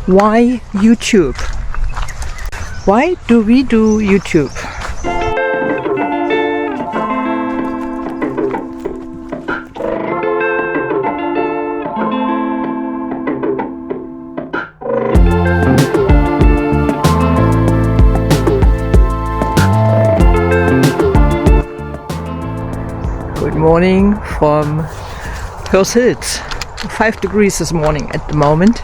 Why YouTube? Why do we do YouTube? Good morning from Hills. 5 degrees this morning at the moment.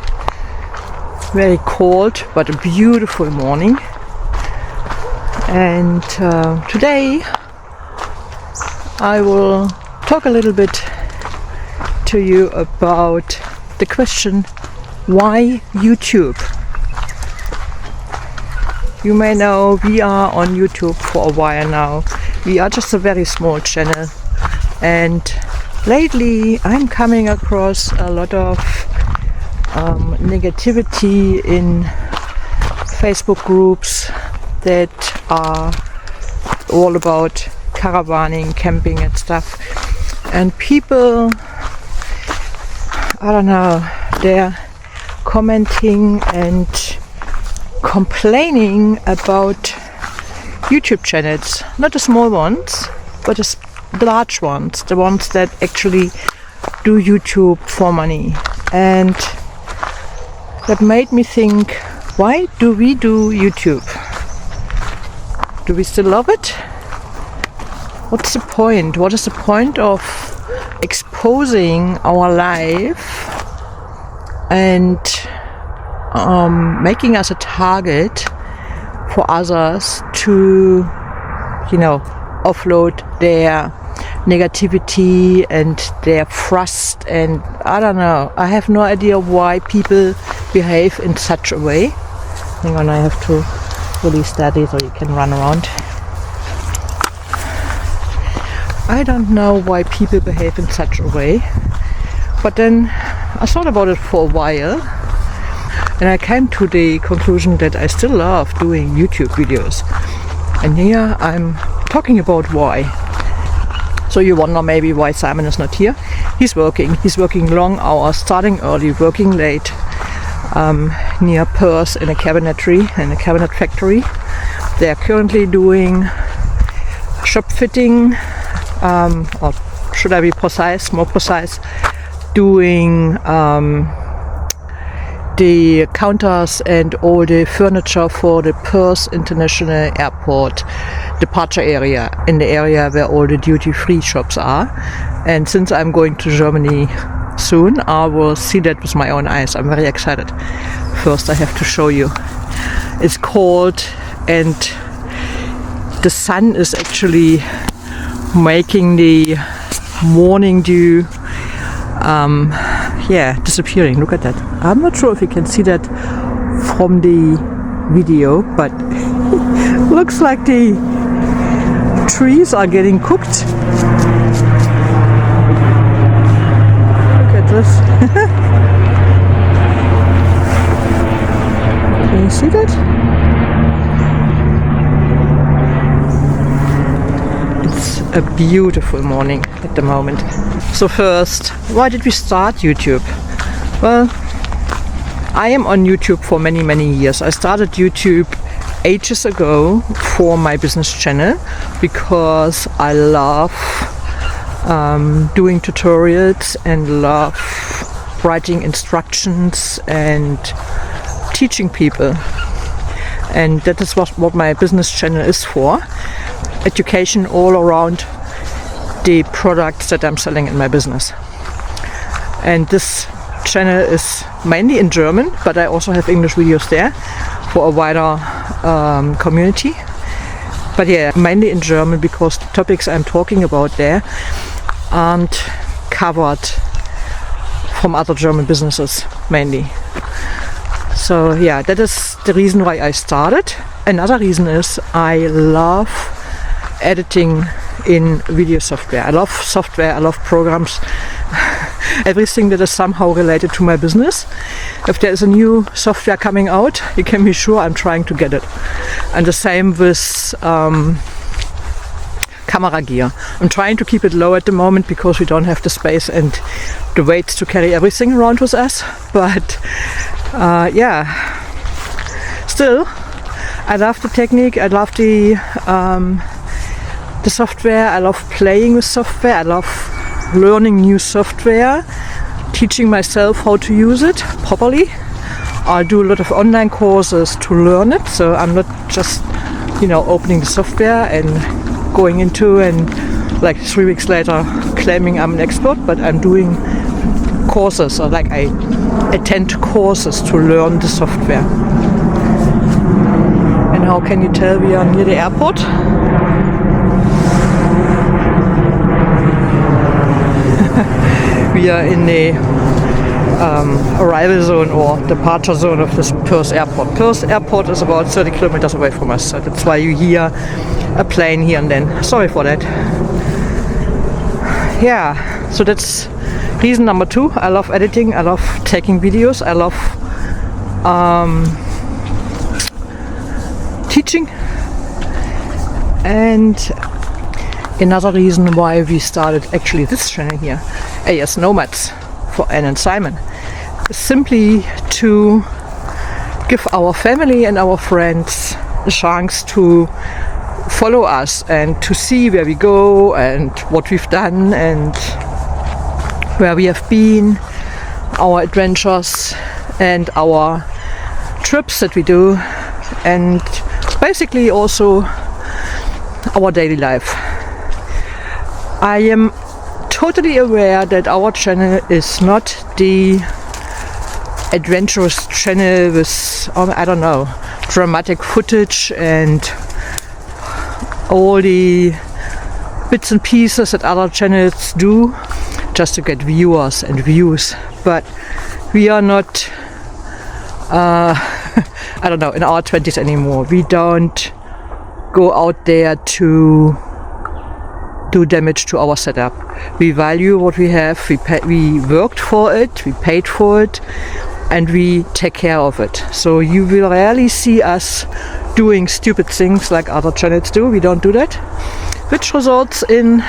Very cold, but a beautiful morning. And today I will talk a little bit to you about the question, why YouTube? You may know we are on YouTube for a while now. We are just a very small channel, and lately I'm coming across a lot of negativity in Facebook groups that are all about caravanning, camping and stuff, and people, I don't know, they're commenting and complaining about YouTube channels, not the small ones, but the large ones, the ones that actually do YouTube for money. And that made me think, why do we do YouTube? Do we still love it? What's the point? What is the point of exposing our life and making us a target for others to, offload their negativity and their frust, and I don't know. I have no idea why people behave in such a way. Hang on, I have to really steady so you can run around. I don't know why people behave in such a way, but then I thought about it for a while, and I came to the conclusion that I still love doing YouTube videos. And here I'm talking about why. So you wonder maybe why Simon is not here. He's working long hours, starting early, working late, near Perth in a cabinet factory. They are currently doing shop fitting, or should I be more precise, doing the counters and all the furniture for the Perth International Airport departure area, in the area where all the duty-free shops are. And since I'm going to Germany soon, I will see that with my own eyes. I'm very excited. First I have to show you. It's cold and the sun is actually making the morning dew disappearing. Look at that. I'm not sure if you can see that from the video, but looks like the trees are getting cooked. Look at this. Can you see that? It's a beautiful morning at the moment. So first, why did we start YouTube? Well, I am on YouTube for many years. I started YouTube ages ago for my business channel because I love doing tutorials and love writing instructions and teaching people. And that is what my business channel is for. Education all around the products that I'm selling in my business. And this channel is mainly in German, but I also have English videos there for a wider community. But yeah, mainly in German because the topics I'm talking about there aren't covered from other German businesses mainly. So yeah, that is the reason why I started. Another reason is I love editing in video software. I love software, I love programs, everything that is somehow related to my business. If there is a new software coming out, you can be sure I'm trying to get it. And the same with camera gear. I'm trying to keep it low at the moment because we don't have the space and the weight to carry everything around with us, but Yeah, still I love the technique, I love the software, I love playing with software, I love learning new software, teaching myself how to use it properly. I do a lot of online courses to learn it, so I'm not just, opening the software and going into and like 3 weeks later claiming I'm an expert, but I'm doing courses, or like I attend courses to learn the software. And how can you tell we are near the airport? We are in the arrival zone or departure zone of this Perth airport. Perth airport is about 30 kilometers away from us, so that's why you hear a plane here and then. Sorry for that. Yeah, so that's reason number 2. I love editing, I love taking videos, I love teaching. And another reason why we started actually this channel here, AS Nomads, for Anne and Simon, is simply to give our family and our friends a chance to follow us and to see where we go and what we've done and where we have been, our adventures and our trips that we do, and basically also our daily life. I am totally aware that our channel is not the adventurous channel with, I don't know, dramatic footage and all the bits and pieces that other channels do just to get viewers and views. But we are not, I don't know, in our 20s anymore. We don't go out there to do damage to our setup. We value what we have, we worked for it, we paid for it, and we take care of it. So you will rarely see us doing stupid things like other channels do. We don't do that, which results in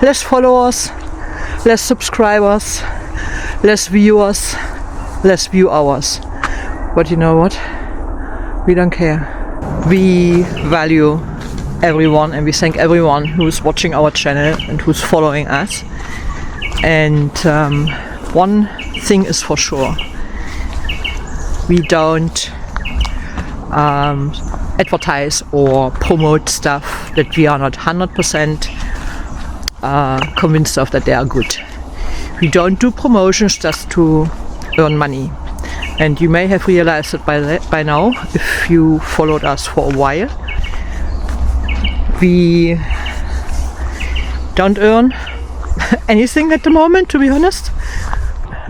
less followers, less subscribers, less viewers, less view hours. But you know what? We don't care. We value everyone, and we thank everyone who's watching our channel and who's following us. And one thing is for sure, we don't advertise or promote stuff that we are not 100% convinced of that they are good. We don't do promotions just to earn money. And you may have realized it by now if you followed us for a while. We don't earn anything at the moment, to be honest,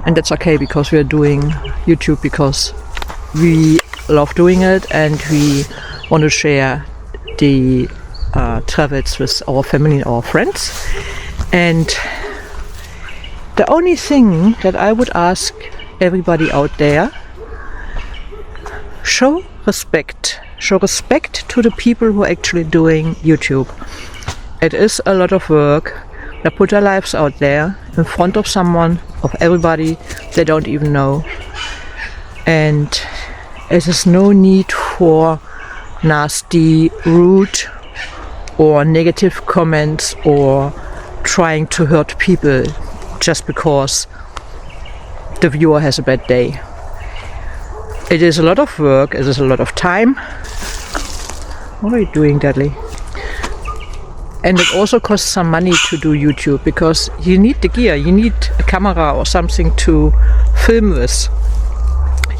and that's okay, because we are doing YouTube because we love doing it and we want to share the travels with our family and our friends. And the only thing that I would ask everybody out there, show respect to the people who are actually doing YouTube. It is a lot of work. They put their lives out there in front of someone, of everybody they don't even know, and it is no need for nasty, rude or negative comments or trying to hurt people just because the viewer has a bad day. It is a lot of work, it is a lot of time. What are you doing, Dudley? And it also costs some money to do YouTube, because you need the gear, you need a camera or something to film with.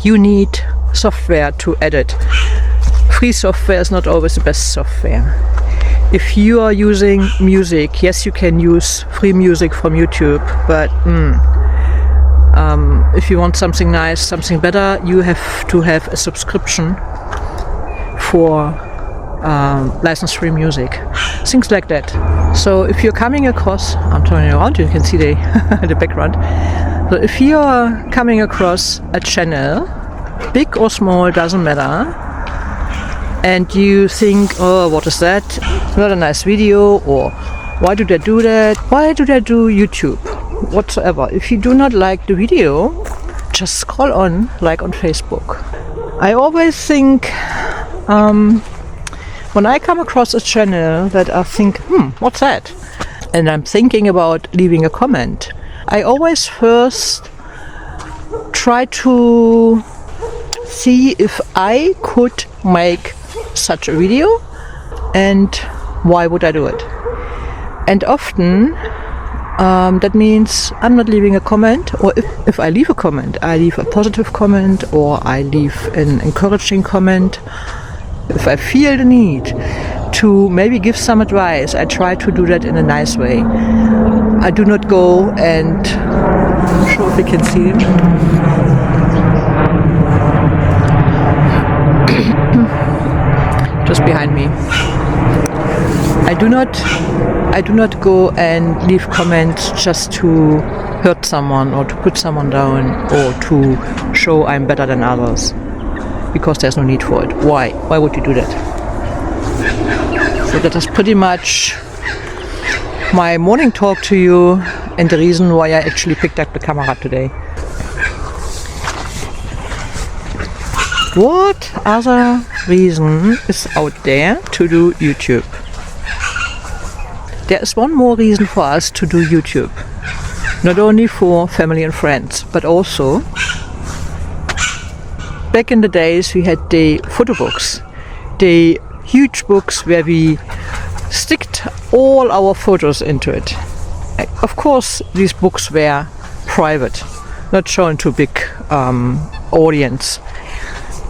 You need software to edit. Free software is not always the best software. If you are using music, yes, you can use free music from YouTube, but if you want something nice, something better, you have to have a subscription for license-free music, things like that. So if you're coming across, I'm turning around, you can see the the background. So if you're coming across a channel, big or small, doesn't matter, and you think, oh, what is that? Not a nice video, or why do they do that? Why do they do YouTube? Whatsoever. If you do not like the video, just scroll on like on Facebook. I always think when I come across a channel that I think, what's that? And I'm thinking about leaving a comment, I always first try to see if I could make such a video and why would I do it. And often that means I'm not leaving a comment, or if I leave a comment, I leave a positive comment or I leave an encouraging comment. If I feel the need to maybe give some advice, I try to do that in a nice way. I do not go and, I'm sure if you can see it. Just behind me. I do not go and leave comments just to hurt someone or to put someone down or to show I'm better than others, because there's no need for it. Why? Why would you do that? So that is pretty much my morning talk to you and the reason why I actually picked up the camera today. What other reason is out there to do YouTube? There is one more reason for us to do YouTube. Not only for family and friends, but also back in the days we had the photo books, the huge books where we sticked all our photos into it. Of course, these books were private, not shown to big audience,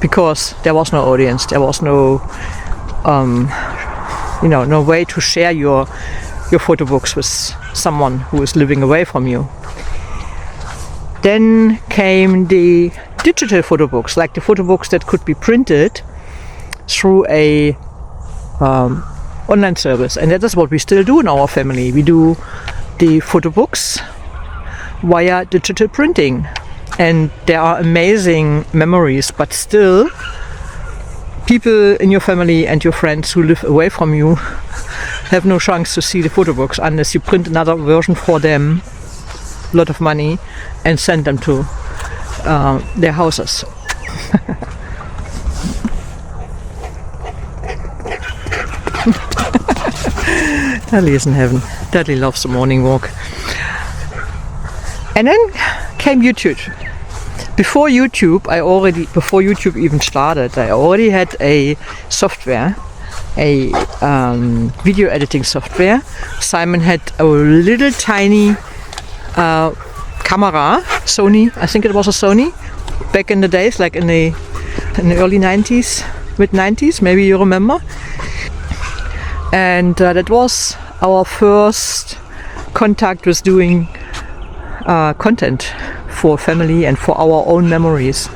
because there was no audience, there was no, no way to share your photo books with someone who is living away from you. Then came the digital photo books, like the photo books that could be printed through a online service, and that is what we still do in our family. We do the photo books via digital printing, and there are amazing memories, but still people in your family and your friends who live away from you have no chance to see the photo books unless you print another version for them, a lot of money, and send them to their houses. Dudley is in heaven. Dudley loves the morning walk. And then came YouTube. Before YouTube even started, I already had a software, a video editing software. Simon had a little tiny camera, Sony, I think it was a Sony, back in the days, like in the early 90s, mid 90s, maybe you remember. And that was our first contact with doing content for family and for our own memories.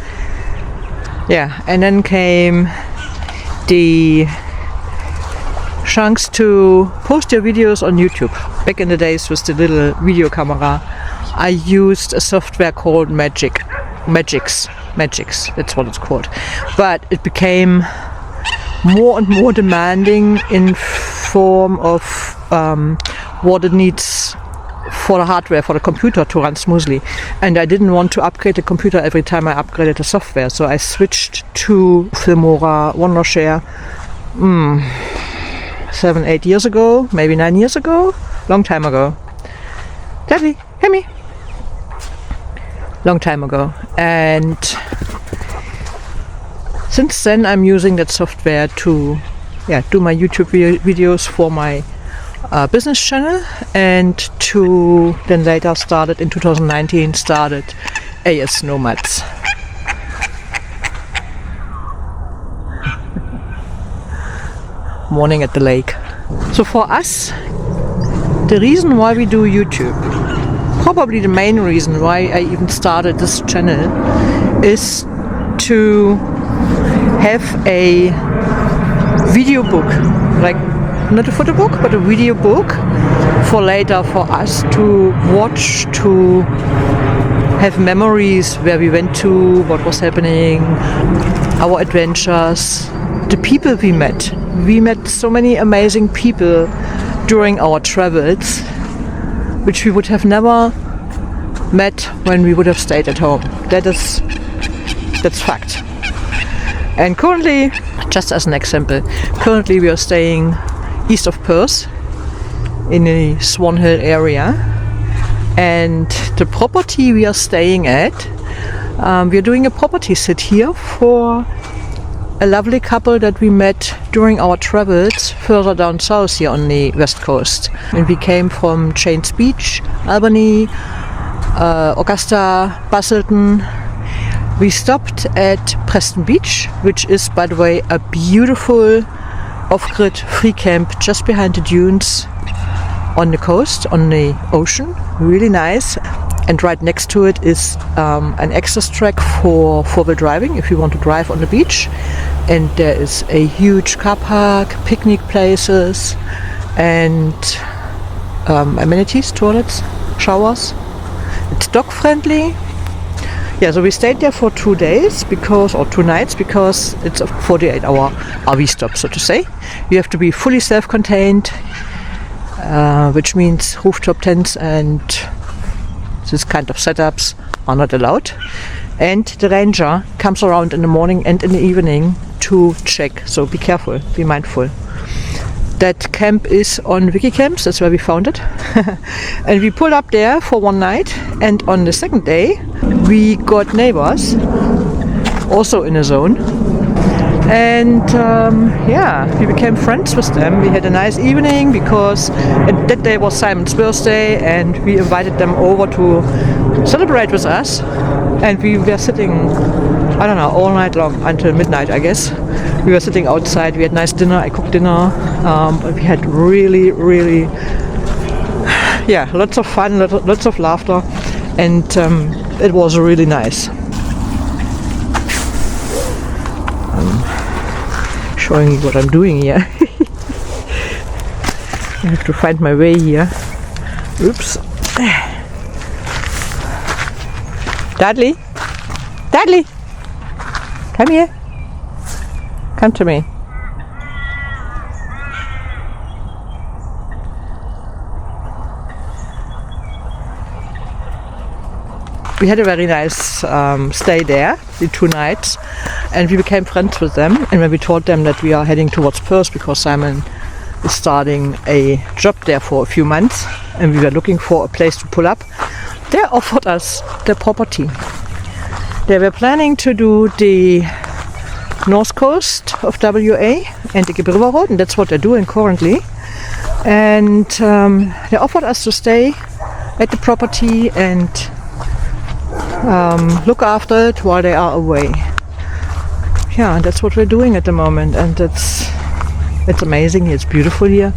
Yeah, and then came the chance to post your videos on YouTube. Back in the days with the little video camera, I used a software called Magix, that's what it's called. But it became more and more demanding in form of what it needs for the hardware, for the computer to run smoothly. And I didn't want to upgrade the computer every time I upgraded the software, so I switched to Filmora, Wondershare 7-8 years ago, maybe 9 years ago, long time ago. Daddy, hear me? Long time ago. And since then I'm using that software to do my YouTube videos for my business channel, and to then later started in 2019 AS Nomads. Morning at the lake. So for us, the reason why we do YouTube, probably the main reason why I even started this channel, is to have a video book, like not a photo book, but a video book for later for us to watch, to have memories where we went to, what was happening, our adventures, the people we met. We met so many amazing people during our travels, which we would have never met when we would have stayed at home. That's fact. And currently, just as an example, currently we are staying east of Perth in the Swan Hill area, and the property we are staying at, we are doing a property sit here for a lovely couple that we met during our travels further down south here on the west coast. And we came from Chains Beach, Albany, Augusta, Busselton. We stopped at Preston Beach, which is, by the way, a beautiful off-grid free camp just behind the dunes on the coast, on the ocean. Really nice. And right next to it is an access track for four-wheel driving if you want to drive on the beach. And there is a huge car park, picnic places, and amenities, toilets, showers. It's dog friendly. Yeah, so we stayed there for 2 days or 2 nights because it's a 48-hour RV stop, so to say. You have to be fully self-contained, which means rooftop tents and this kind of setups are not allowed. And the ranger comes around in the morning and in the evening to check, so be careful, be mindful. That camp is on Wikicamps, that's where we found it. And we pulled up there for one night, and on the second day we got neighbors, also in a zone. And we became friends with them. We had a nice evening because that day was Simon's birthday, and we invited them over to celebrate with us. And we were sitting, I don't know, all night long until midnight, I guess. We were sitting outside, we had nice dinner, I cooked dinner, we had really, lots of fun, lots of laughter, and it was really nice. I'm showing you what I'm doing here. I have to find my way here. Oops. Dudley? Dudley! Come here. Come to me. We had a very nice stay there, the 2 nights, and we became friends with them. And when we told them that we are heading towards Perth because Simon is starting a job there for a few months and we were looking for a place to pull up, they offered us the property. They were planning to do the north coast of WA and the Gibb River Road, and that's what they're doing currently. And they offered us to stay at the property and look after it while they are away. Yeah, and that's what we're doing at the moment, and it's amazing. It's beautiful here,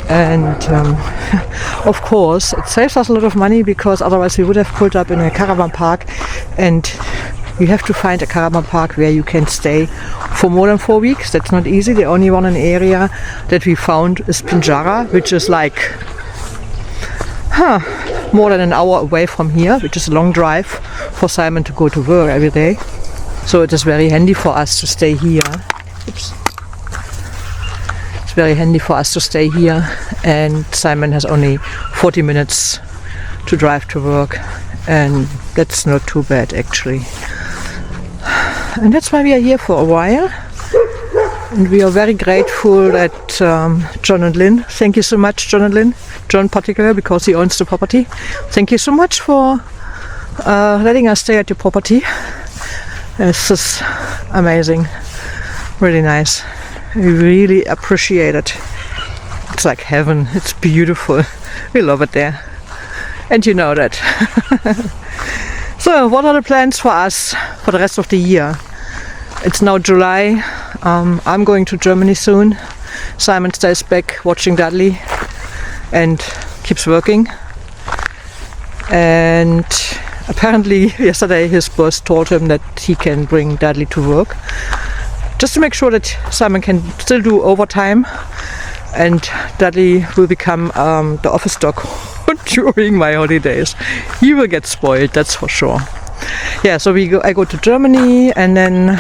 and of course it saves us a lot of money because otherwise we would have pulled up in a caravan park, and you have to find a caravan park where you can stay for more than 4 weeks. That's not easy. The only one in the area that we found is Pinjarra, which is like more than an hour away from here, which is a long drive for Simon to go to work every day. So it is very handy for us to stay here. Oops. It's very handy for us to stay here, and Simon has only 40 minutes to drive to work, and that's not too bad actually. And that's why we are here for a while, and we are very grateful that John and Lynn, thank you so much, John and Lynn, John in particular because he owns the property, thank you so much for letting us stay at the property. This is amazing, really nice. We really appreciate it. It's like heaven, it's beautiful, we love it there, and you know that. So what are the plans for us for the rest of the year? It's now July. I'm going to Germany soon. Simon stays back watching Dudley and keeps working. And apparently yesterday his boss told him that he can bring Dudley to work, just to make sure that Simon can still do overtime, and Dudley will become the office dog during my holidays. He will get spoiled, that's for sure. Yeah, so I go to Germany, and then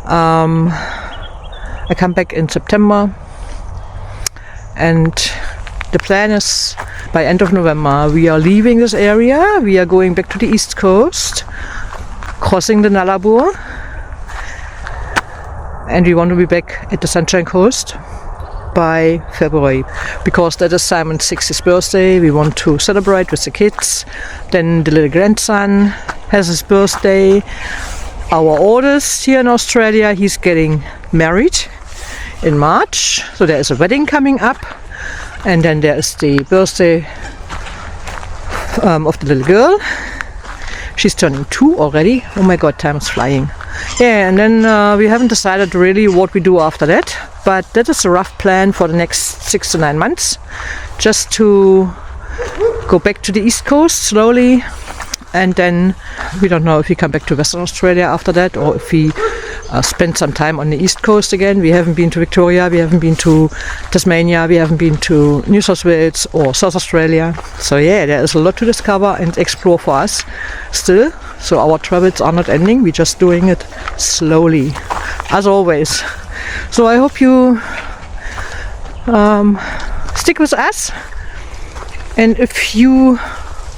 I come back in September, and the plan is by end of November we are leaving this area. We are going back to the east coast, crossing the Nullarbor, and we want to be back at the Sunshine Coast by February, because that is Simon's 60th birthday. We want to celebrate with the kids. Then the little grandson has his birthday. Our oldest here in Australia, he's getting married in March, so there is a wedding coming up, and then there is the birthday of the little girl. She's turning 2 already. Oh my god, time is flying. Yeah, and then we haven't decided really what we do after that, but that is a rough plan for the next 6 to 9 months, just to go back to the east coast slowly, and then we don't know if we come back to Western Australia after that, or if we spend some time on the east coast again. We haven't been to Victoria, we haven't been to Tasmania, we haven't been to New South Wales or South Australia. So yeah, there is a lot to discover and explore for us still. So our travels are not ending, we're just doing it slowly, as always. So I hope you stick with us, and if you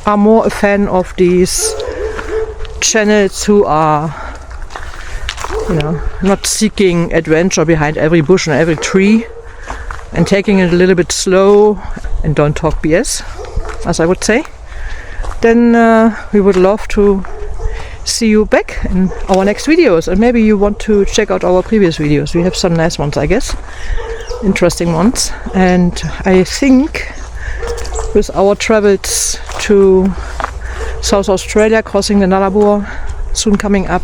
are more a fan of these channels who are, you know, not seeking adventure behind every bush and every tree, and taking it a little bit slow and don't talk BS, as I would say, then we would love to see you back in our next videos. And maybe you want to check out our previous videos. We have some nice ones, I guess, interesting ones. And I think with our travels to South Australia, crossing the Nullarbor soon coming up,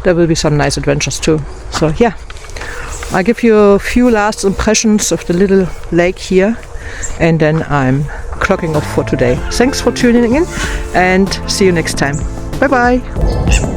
there will be some nice adventures too. So yeah, I'll give you a few last impressions of the little lake here, and then I'm clocking off for today. Thanks for tuning in, and see you next time. Bye bye.